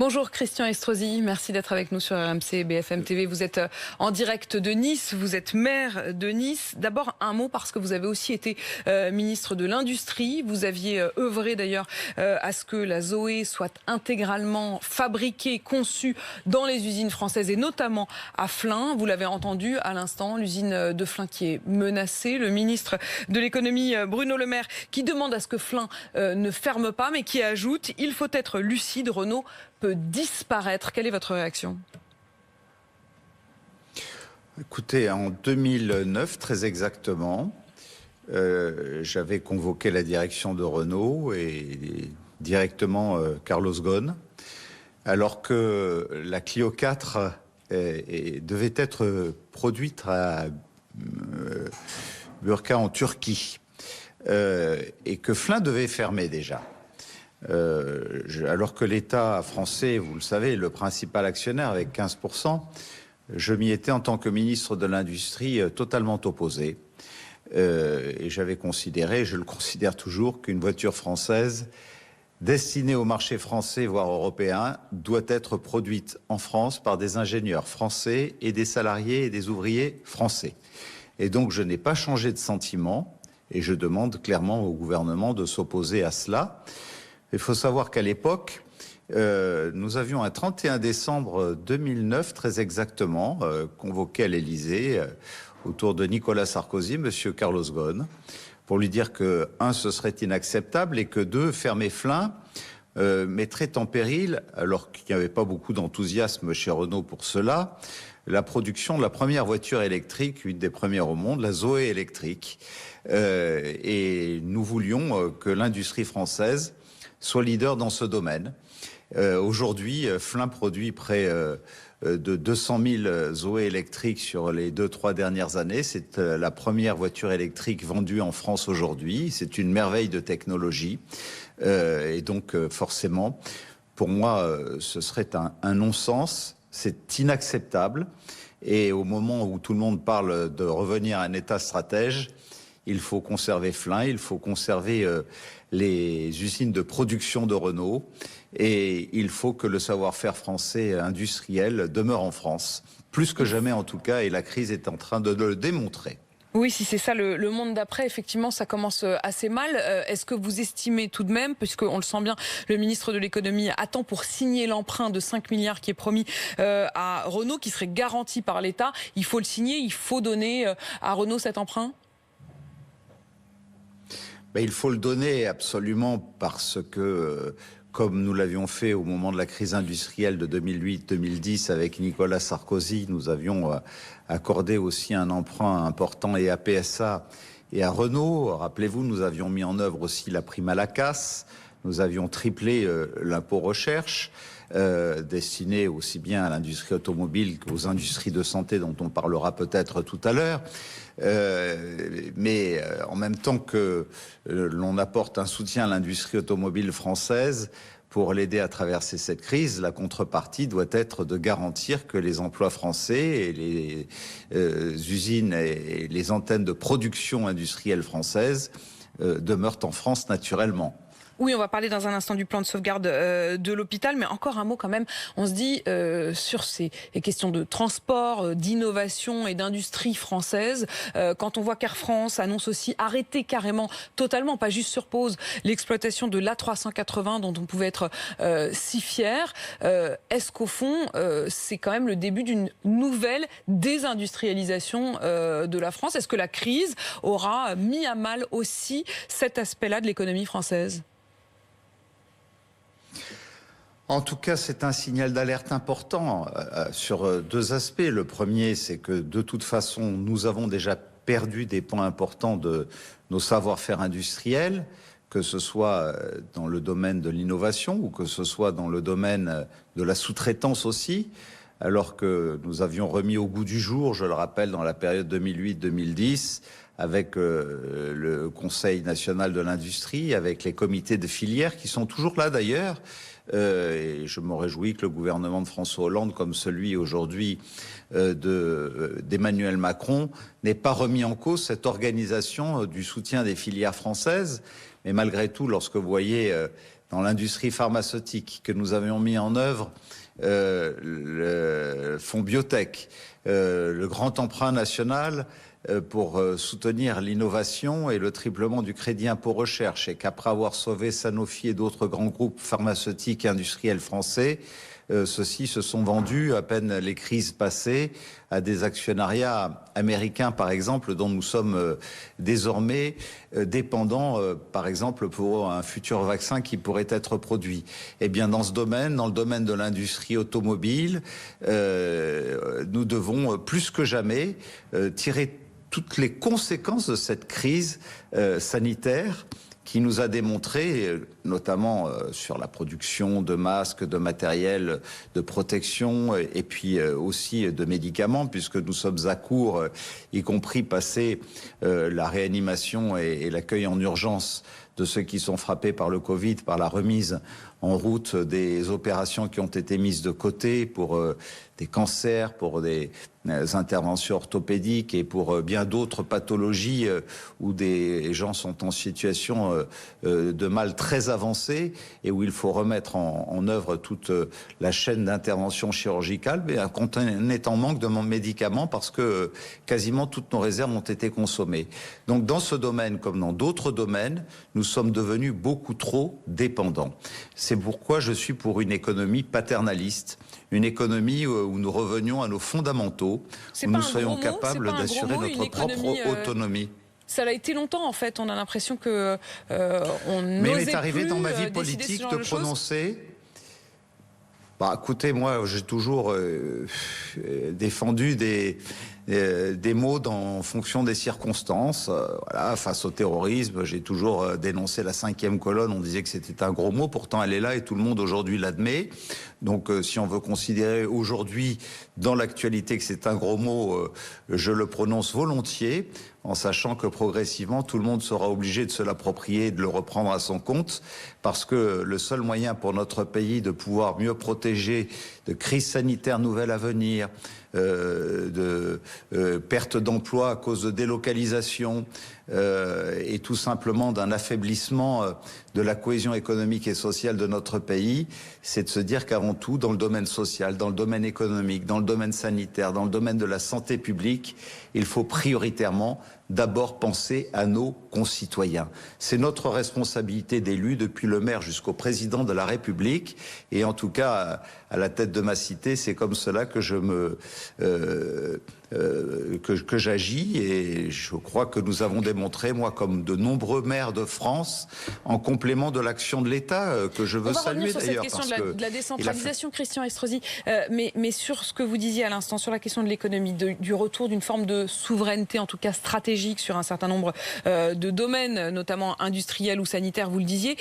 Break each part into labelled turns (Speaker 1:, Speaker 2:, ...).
Speaker 1: Bonjour Christian Estrosi, merci d'être avec nous sur RMC et BFM TV. Vous êtes en direct de Nice, vous êtes maire de Nice. D'abord un mot parce que vous avez aussi été ministre de l'Industrie. Vous aviez œuvré d'ailleurs à ce que la Zoé soit intégralement fabriquée, conçue dans les usines françaises et notamment à Flins. Vous l'avez entendu à l'instant, l'usine de Flins qui est menacée. Le ministre de l'économie Bruno Le Maire qui demande à ce que Flins ne ferme pas mais qui ajoute « Il faut être lucide, Renault peut disparaître ». Quelle est votre réaction ?
Speaker 2: Écoutez, en 2009, très exactement, j'avais convoqué la direction de Renault et directement Carlos Ghosn, alors que la Clio 4 devait être produite à Bursa en Turquie et que Flins devait fermer déjà. Alors que l'État français, vous le savez, est le principal actionnaire avec 15%, je m'y étais en tant que ministre de l'Industrie totalement opposé. Et j'avais considéré, je le considère toujours, qu'une voiture française destinée au marché français, voire européen, doit être produite en France par des ingénieurs français et des salariés et des ouvriers français. Et donc je n'ai pas changé de sentiment et je demande clairement au gouvernement de s'opposer à cela. Il faut savoir qu'à l'époque, nous avions un 31 décembre 2009, très exactement, convoqué à l'Élysée autour de Nicolas Sarkozy, monsieur Carlos Ghosn, pour lui dire que, un, ce serait inacceptable et que, deux, fermer Flins mettrait en péril, alors qu'il n'y avait pas beaucoup d'enthousiasme chez Renault pour cela, la production de la première voiture électrique, une des premières au monde, la Zoé électrique. Et nous voulions que l'industrie française soit leader dans ce domaine. Aujourd'hui, Flins produit près de 200 000 Zoé électriques sur les 2-3 dernières années. C'est la première voiture électrique vendue en France aujourd'hui. C'est une merveille de technologie. Et donc, forcément, pour moi, ce serait un non-sens. C'est inacceptable. Et au moment où tout le monde parle de revenir à un État stratège, il faut conserver Flins, il faut conserver les usines de production de Renault et il faut que le savoir-faire français industriel demeure en France, plus que jamais en tout cas, et la crise est en train de le démontrer.
Speaker 1: Oui, si c'est ça le monde d'après, effectivement, ça commence assez mal. Est-ce que vous estimez tout de même, puisqu'on le sent bien, le ministre de l'économie attend pour signer l'emprunt de 5 milliards qui est promis à Renault, qui serait garanti par l'État, il faut le signer, il faut donner à Renault cet emprunt ?
Speaker 2: Ben, il faut le donner absolument parce que, comme nous l'avions fait au moment de la crise industrielle de 2008-2010 avec Nicolas Sarkozy, nous avions accordé aussi un emprunt important et à PSA et à Renault. Rappelez-vous, nous avions mis en œuvre aussi la prime à la casse, nous avions triplé l'impôt recherche, destiné aussi bien à l'industrie automobile qu'aux industries de santé dont on parlera peut-être tout à l'heure. Mais en même temps que l'on apporte un soutien à l'industrie automobile française pour l'aider à traverser cette crise, la contrepartie doit être de garantir que les emplois français et les usines et les antennes de production industrielle française demeurent en France naturellement.
Speaker 1: Oui, on va parler dans un instant du plan de sauvegarde de l'hôpital, mais encore un mot quand même. On se dit sur ces questions de transport, d'innovation et d'industrie française, quand on voit qu'Air France annonce aussi arrêter carrément, totalement, pas juste sur pause, l'exploitation de l'A380 dont on pouvait être si fier, est-ce qu'au fond, c'est quand même le début d'une nouvelle désindustrialisation de la France ? Est-ce que la crise aura mis à mal aussi cet aspect-là de l'économie française ?
Speaker 2: En tout cas, c'est un signal d'alerte important sur deux aspects. Le premier, c'est que de toute façon, nous avons déjà perdu des points importants de nos savoir-faire industriels, que ce soit dans le domaine de l'innovation ou que ce soit dans le domaine de la sous-traitance aussi, alors que nous avions remis au goût du jour, je le rappelle, dans la période 2008-2010, avec le Conseil national de l'industrie, avec les comités de filière qui sont toujours là d'ailleurs. Et je me réjouis que le gouvernement de François Hollande, comme celui aujourd'hui d'Emmanuel Macron, n'ait pas remis en cause cette organisation du soutien des filières françaises. Mais malgré tout, lorsque vous voyez dans l'industrie pharmaceutique, que nous avions mis en œuvre le fonds biotech, le grand emprunt national pour soutenir l'innovation et le triplement du crédit impôt recherche, et qu'après avoir sauvé Sanofi et d'autres grands groupes pharmaceutiques et industriels français, ceux-ci se sont vendus à peine les crises passées à des actionnariats américains, par exemple, dont nous sommes désormais dépendants, par exemple, pour un futur vaccin qui pourrait être produit. Eh bien, dans ce domaine, dans le domaine de l'industrie automobile, nous devons plus que jamais tirer toutes les conséquences de cette crise sanitaire qui nous a démontré, notamment sur la production de masques, de matériel de protection et puis aussi de médicaments, puisque nous sommes à court, y compris passé la réanimation et l'accueil en urgence de ceux qui sont frappés par le Covid, par la remise en route des opérations qui ont été mises de côté pour des cancers, pour des interventions orthopédiques et pour bien d'autres pathologies où des gens sont en situation de mal très avancé et où il faut remettre en œuvre toute la chaîne d'intervention chirurgicale, mais quand on est en manque de médicaments parce que quasiment toutes nos réserves ont été consommées. Donc dans ce domaine comme dans d'autres domaines, nous sommes devenus beaucoup trop dépendants. C'est pourquoi je suis pour une économie paternaliste, une économie où nous revenions à nos fondamentaux, où nous soyons capables d'assurer notre propre autonomie.
Speaker 1: Ça l'a été longtemps, en fait. On a l'impression que on n'osait plus.
Speaker 2: Mais il m'est arrivé dans ma vie politique de prononcer. Bah, écoutez, moi, j'ai toujours défendu des mots en fonction des circonstances. Voilà, face au terrorisme, j'ai toujours dénoncé la 5e colonne. On disait que c'était un gros mot. Pourtant, elle est là et tout le monde aujourd'hui l'admet. Donc, si on veut considérer aujourd'hui, dans l'actualité, que c'est un gros mot, je le prononce volontiers, en sachant que progressivement, tout le monde sera obligé de se l'approprier et de le reprendre à son compte, parce que le seul moyen pour notre pays de pouvoir mieux protéger de crises sanitaires nouvelles à venir, de perte d'emploi à cause de délocalisation et tout simplement d'un affaiblissement de la cohésion économique et sociale de notre pays, c'est de se dire qu'avant tout, dans le domaine social, dans le domaine économique, dans le domaine sanitaire, dans le domaine de la santé publique, il faut prioritairement d'abord penser à nos concitoyens. C'est notre responsabilité d'élus, depuis le maire jusqu'au président de la République, et en tout cas, à la tête de ma cité, c'est comme cela que que j'agis, et je crois que nous avons démontré, moi comme de nombreux maires de France, en complément de l'action de l'État, que je veux saluer d'ailleurs.
Speaker 1: On va revenir sur cette question de la décentralisation, Christian Estrosi, mais sur ce que vous disiez à l'instant, sur la question de l'économie, du retour d'une forme de souveraineté, en tout cas stratégique, sur un certain nombre de domaines, notamment industriels ou sanitaires, vous le disiez.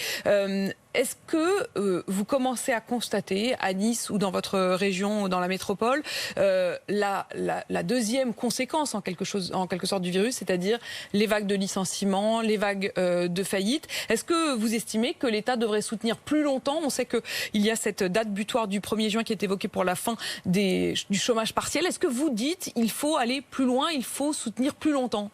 Speaker 1: Est-ce que vous commencez à constater à Nice ou dans votre région ou dans la métropole la deuxième conséquence en quelque sorte du virus, c'est-à-dire les vagues de licenciements, les vagues de faillite? Est-ce que vous estimez que l'État devrait soutenir plus longtemps? On sait qu'il y a cette date butoir du 1er juin qui est évoquée pour la fin du chômage partiel. Est-ce que vous dites qu'il faut aller plus loin, il faut soutenir plus longtemps?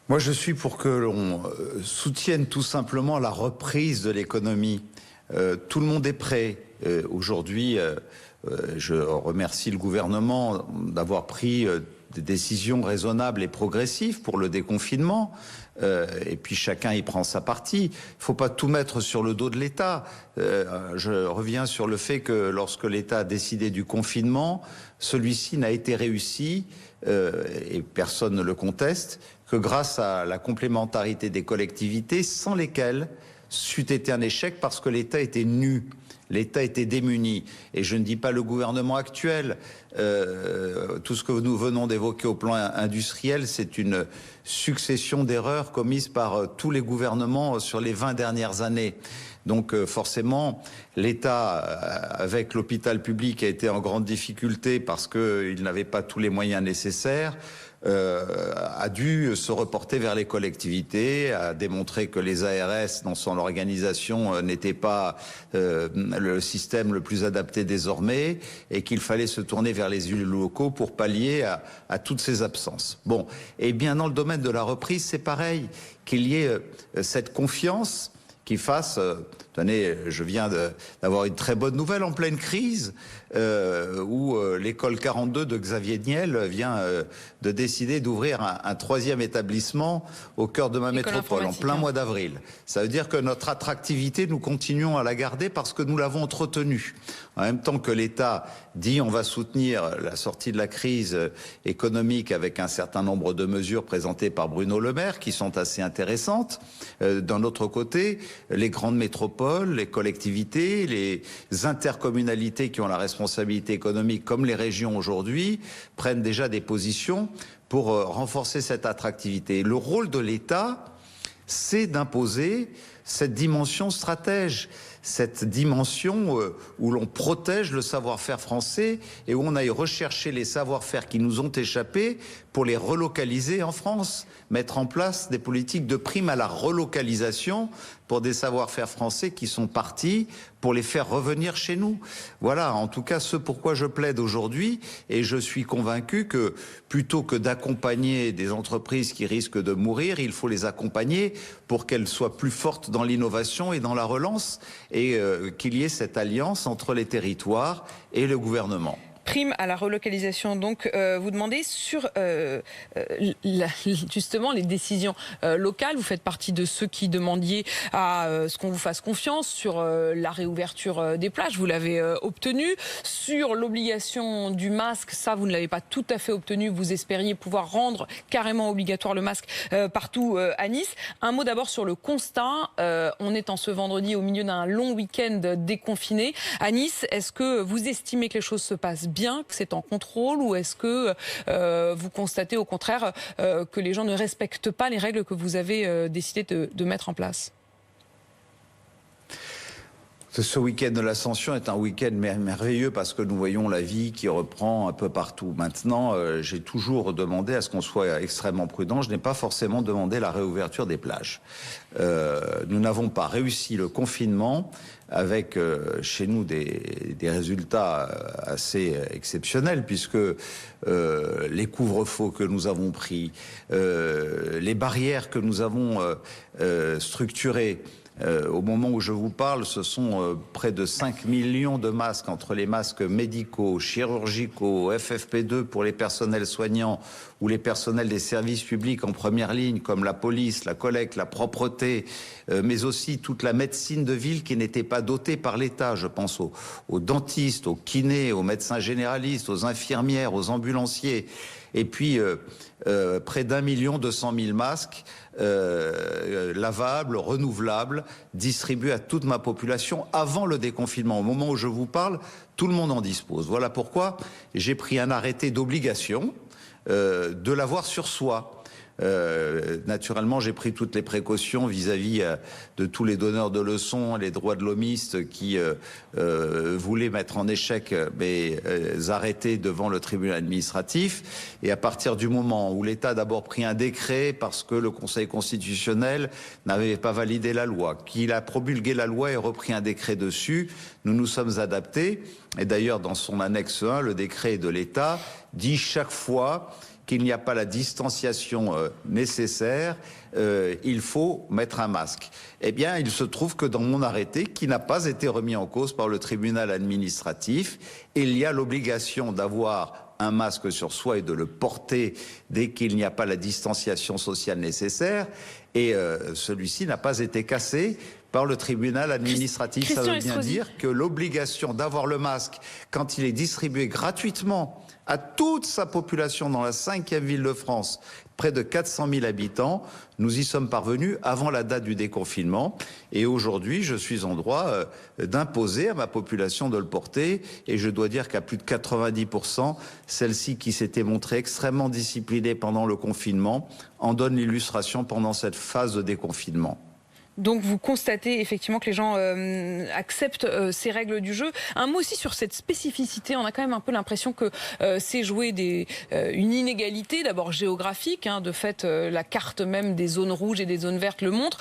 Speaker 2: Moi, je suis pour que l'on soutienne tout simplement la reprise de l'économie. Tout le monde est prêt. Aujourd'hui, je remercie le gouvernement d'avoir pris des décisions raisonnables et progressives pour le déconfinement. Et puis chacun y prend sa partie. Il ne faut pas tout mettre sur le dos de l'État. Je reviens sur le fait que lorsque l'État a décidé du confinement, celui-ci n'a été réussi, et personne ne le conteste, que grâce à la complémentarité des collectivités, sans lesquelles c'eût été un échec parce que l'État était nu. L'État était démuni. Et je ne dis pas le gouvernement actuel. Tout ce que nous venons d'évoquer au plan industriel, c'est une succession d'erreurs commises par tous les gouvernements sur les 20 dernières années. Donc forcément, l'État, avec l'hôpital public, a été en grande difficulté parce qu'il n'avait pas tous les moyens nécessaires. A dû se reporter vers les collectivités, a démontré que les ARS, dans son organisation, n'étaient pas le le système le plus adapté désormais et qu'il fallait se tourner vers les élus locaux pour pallier à toutes ces absences. Bon, et bien dans le domaine de la reprise, c'est pareil, qu'il y ait cette confiance qui fasse... Tenez, je viens d'avoir une très bonne nouvelle en pleine crise, où l'école 42 de Xavier Niel vient de décider d'ouvrir un troisième établissement au cœur de ma métropole, en plein mois d'avril. Ça veut dire que notre attractivité, nous continuons à la garder parce que nous l'avons entretenue. En même temps que l'État dit on va soutenir la sortie de la crise économique avec un certain nombre de mesures présentées par Bruno Le Maire qui sont assez intéressantes. D'un autre côté, les grandes métropoles, les collectivités, les intercommunalités qui ont la responsabilité économique comme les régions aujourd'hui prennent déjà des positions pour renforcer cette attractivité. Le rôle de l'État, c'est d'imposer cette dimension stratège, cette dimension où l'on protège le savoir-faire français et où on aille rechercher les savoir-faire qui nous ont échappé pour les relocaliser en France, mettre en place des politiques de prime à la relocalisation pour des savoir-faire français qui sont partis, pour les faire revenir chez nous. Voilà, en tout cas, ce pourquoi je plaide aujourd'hui, et je suis convaincu que plutôt que d'accompagner des entreprises qui risquent de mourir, il faut les accompagner pour qu'elles soient plus fortes dans l'innovation et dans la relance, et qu'il y ait cette alliance entre les territoires et le gouvernement.
Speaker 1: Prime à la relocalisation, donc vous demandez sur justement les décisions locales. Vous faites partie de ceux qui demandiez à ce qu'on vous fasse confiance sur la réouverture des plages. Vous l'avez obtenu. Sur l'obligation du masque, ça vous ne l'avez pas tout à fait obtenu. Vous espériez pouvoir rendre carrément obligatoire le masque partout à Nice. Un mot d'abord sur le constat. On est en ce vendredi au milieu d'un long week-end déconfiné à Nice. Est-ce que vous estimez que les choses se passent bien, que c'est en contrôle, ou est-ce que vous constatez au contraire que les gens ne respectent pas les règles que vous avez décidé de mettre en place ?
Speaker 2: Ce week-end de l'Ascension est un week-end merveilleux parce que nous voyons la vie qui reprend un peu partout. Maintenant, j'ai toujours demandé à ce qu'on soit extrêmement prudent. Je n'ai pas forcément demandé la réouverture des plages. Nous n'avons pas réussi le confinement avec chez nous des résultats assez exceptionnels puisque les couvre-feux que nous avons pris, les barrières que nous avons structurées, au moment où je vous parle, ce sont près de 5 millions de masques entre les masques médicaux, chirurgicaux, FFP2 pour les personnels soignants ou les personnels des services publics en première ligne comme la police, la collecte, la propreté, mais aussi toute la médecine de ville qui n'était pas dotée par l'État. Je pense aux dentistes, aux kinés, aux médecins généralistes, aux infirmières, aux ambulanciers. Et puis près d'1 200 000 masques lavables, renouvelables, distribués à toute ma population avant le déconfinement. Au moment où je vous parle, tout le monde en dispose. Voilà pourquoi j'ai pris un arrêté d'obligation de l'avoir sur soi. Naturellement, j'ai pris toutes les précautions vis-à-vis de tous les donneurs de leçons, les droits de l'hommiste qui voulaient mettre en échec mes arrêtés devant le tribunal administratif. Et à partir du moment où l'État a d'abord pris un décret parce que le Conseil constitutionnel n'avait pas validé la loi, qu'il a promulgué la loi et repris un décret dessus, nous nous sommes adaptés. Et d'ailleurs, dans son annexe 1, le décret de l'État dit chaque fois qu'il n'y a pas la distanciation nécessaire, il faut mettre un masque. Eh bien, il se trouve que dans mon arrêté, qui n'a pas été remis en cause par le tribunal administratif, il y a l'obligation d'avoir un masque sur soi et de le porter dès qu'il n'y a pas la distanciation sociale nécessaire. Et celui-ci n'a pas été cassé par le tribunal administratif. Ça veut bien dire que l'obligation d'avoir le masque quand il est distribué gratuitement à toute sa population dans la 5e ville de France, près de 400 000 habitants, nous y sommes parvenus avant la date du déconfinement. Et aujourd'hui, je suis en droit d'imposer à ma population de le porter. Et je dois dire qu'à plus de 90%, celle-ci qui s'était montrée extrêmement disciplinée pendant le confinement en donne l'illustration pendant cette phase de déconfinement.
Speaker 1: Donc vous constatez effectivement que les gens acceptent ces règles du jeu. Un mot aussi sur cette spécificité. On a quand même un peu l'impression que c'est jouer une inégalité, d'abord géographique, hein, de fait la carte même des zones rouges et des zones vertes le montre,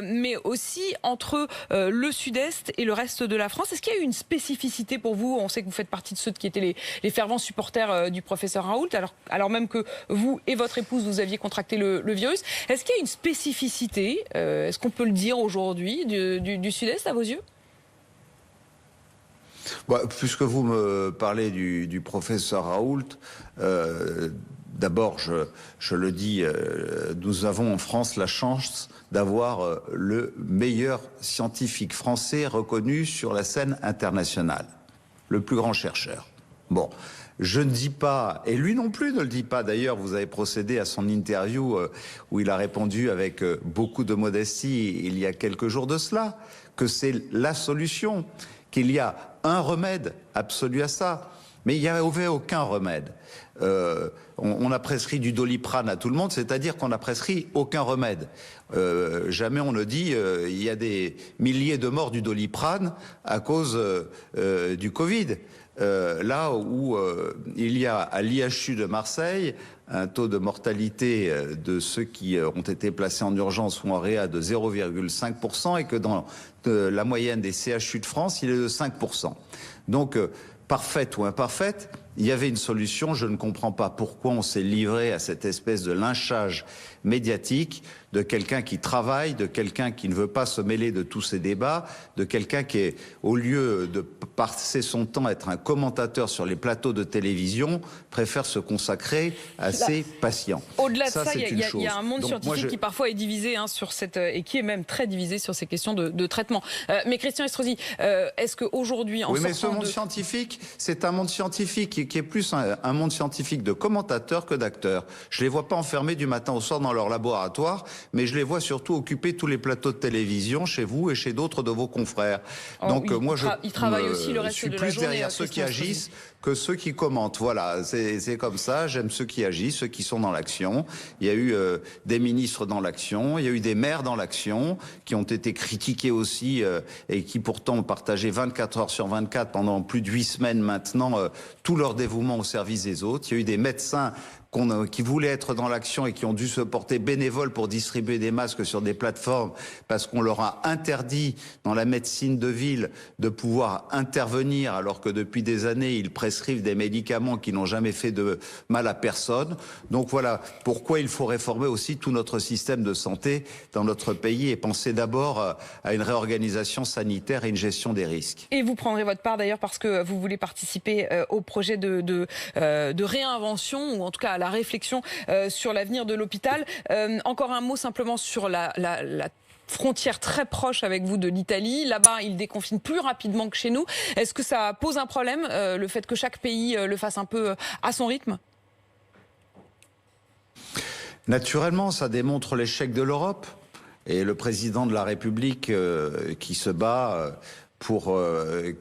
Speaker 1: mais aussi entre le sud-est et le reste de la France. Est-ce qu'il y a eu une spécificité pour vous? On sait que vous faites partie de ceux qui étaient les fervents supporters du professeur Raoult, alors même que vous et votre épouse, vous aviez contracté le virus. Est-ce qu'il y a une spécificité? Est-ce qu'on peut le dire aujourd'hui du Sud-Est à vos yeux?
Speaker 2: Puisque vous me parlez du professeur Raoult, d'abord je le dis, nous avons en France la chance d'avoir le meilleur scientifique français reconnu sur la scène internationale, le plus grand chercheur. Bon. Je ne dis pas, et lui non plus ne le dit pas, d'ailleurs vous avez procédé à son interview où il a répondu avec beaucoup de modestie il y a quelques jours de cela, que c'est la solution, qu'il y a un remède absolu à ça. Mais il n'y avait aucun remède. On a prescrit du Doliprane à tout le monde, c'est-à-dire qu'on n'a prescrit aucun remède. Jamais on ne dit il y a des milliers de morts du Doliprane à cause du Covid. Là où il y a à l'IHU de Marseille un taux de mortalité de ceux qui ont été placés en urgence ou en réa de 0,5% et que dans la moyenne des CHU de France, il est de 5%. Donc, parfaite ou imparfaite, il y avait une solution. Je ne comprends pas pourquoi on s'est livré à cette espèce de lynchage médiatique de quelqu'un qui travaille, de quelqu'un qui ne veut pas se mêler de tous ces débats, de quelqu'un qui est, au lieu de passer son temps à être un commentateur sur les plateaux de télévision, préfère se consacrer à ses patients.
Speaker 1: Au-delà de ça, il y a un monde scientifique qui parfois est divisé sur cette, et qui est même très divisé sur ces questions de traitement. Mais Christian Estrosi, est-ce qu'aujourd'hui,
Speaker 2: oui, mais ce monde scientifique, c'est un monde scientifique qui est plus un monde scientifique de commentateurs que d'acteurs. Je les vois pas enfermés du matin au soir dans leur laboratoire, mais je les vois surtout occuper tous les plateaux de télévision chez vous et chez d'autres de vos confrères. Donc moi, je suis plus derrière ceux qui agissent que ceux qui commentent. Voilà, c'est comme ça. J'aime ceux qui agissent, ceux qui sont dans l'action. Il y a eu des ministres dans l'action, il y a eu des maires dans l'action qui ont été critiqués aussi et qui pourtant ont partagé 24 heures sur 24 pendant plus de 8 semaines maintenant tout leur dévouement au service des autres. Il y a eu des médecins qui voulaient être dans l'action et qui ont dû se porter bénévoles pour distribuer des masques sur des plateformes parce qu'on leur a interdit dans la médecine de ville de pouvoir intervenir alors que depuis des années ils prescrivent des médicaments qui n'ont jamais fait de mal à personne. Donc voilà pourquoi il faut réformer aussi tout notre système de santé dans notre pays et penser d'abord à une réorganisation sanitaire et une gestion des risques.
Speaker 1: Et vous prendrez votre part d'ailleurs parce que vous voulez participer au projet de réinvention ou en tout cas à la réflexion sur l'avenir de l'hôpital. Encore un mot simplement sur la frontière très proche avec vous de l'Italie. Là-bas, ils déconfinent plus rapidement que chez nous. Est-ce que ça pose un problème, le fait que chaque pays le fasse un peu à son rythme ?
Speaker 2: Naturellement, ça démontre l'échec de l'Europe. Et le président de la République qui se bat pour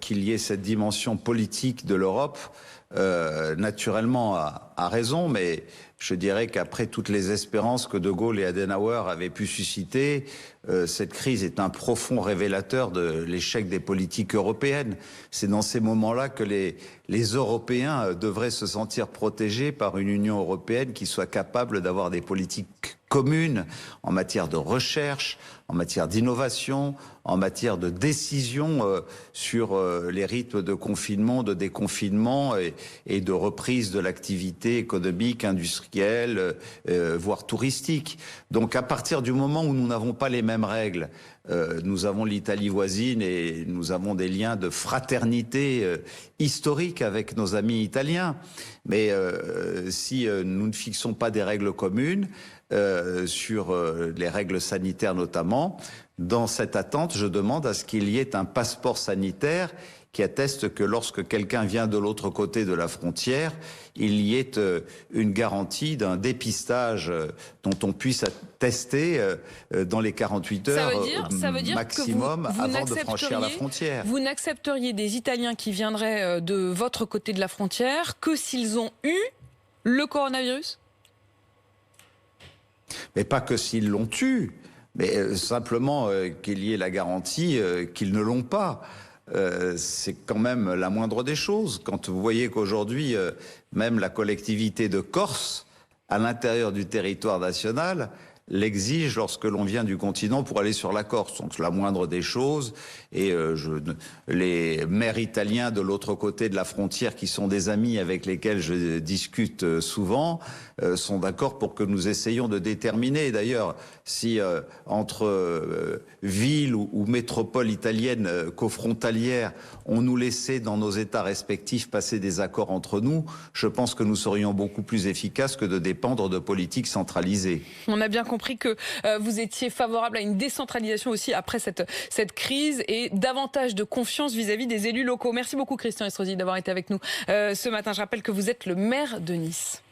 Speaker 2: qu'il y ait cette dimension politique de l'Europe, naturellement a raison, mais je dirais qu'après toutes les espérances que De Gaulle et Adenauer avaient pu susciter, cette crise est un profond révélateur de l'échec des politiques européennes. C'est dans ces moments-là que les Européens devraient se sentir protégés par une Union européenne qui soit capable d'avoir des politiques communes en matière de recherche, en matière d'innovation, en matière de décision sur les rythmes de confinement, de déconfinement et de reprise de l'activité économique, industrielle, voire touristique. Donc à partir du moment où nous n'avons pas les mêmes règles, nous avons l'Italie voisine et nous avons des liens de fraternité historiques avec nos amis italiens. Mais si nous ne fixons pas des règles communes, sur les règles sanitaires notamment, dans cette attente, je demande à ce qu'il y ait un passeport sanitaire qui atteste que lorsque quelqu'un vient de l'autre côté de la frontière, il y ait une garantie d'un dépistage dont on puisse attester dans les 48 heures
Speaker 1: ça veut dire
Speaker 2: maximum
Speaker 1: que vous
Speaker 2: avant de franchir la frontière.
Speaker 1: Vous n'accepteriez des Italiens qui viendraient de votre côté de la frontière que s'ils ont eu le coronavirus ?
Speaker 2: Mais pas que s'ils l'ont eu. Mais simplement qu'il y ait la garantie qu'ils ne l'ont pas. C'est quand même la moindre des choses. Quand vous voyez qu'aujourd'hui, même la collectivité de Corse, à l'intérieur du territoire national, l'exige lorsque l'on vient du continent pour aller sur la Corse. Donc la moindre des choses. Et les maires italiens de l'autre côté de la frontière, qui sont des amis avec lesquels je discute souvent, sont d'accord pour que nous essayions de déterminer. D'ailleurs, si entre villes ou métropoles italiennes cofrontalières, on nous laissait dans nos États respectifs passer des accords entre nous, je pense que nous serions beaucoup plus efficaces que de dépendre de politiques centralisées.
Speaker 1: On a bien compris que vous étiez favorable à une décentralisation aussi après cette crise et davantage de confiance vis-à-vis des élus locaux. Merci beaucoup Christian Estrosi d'avoir été avec nous ce matin. Je rappelle que vous êtes le maire de Nice.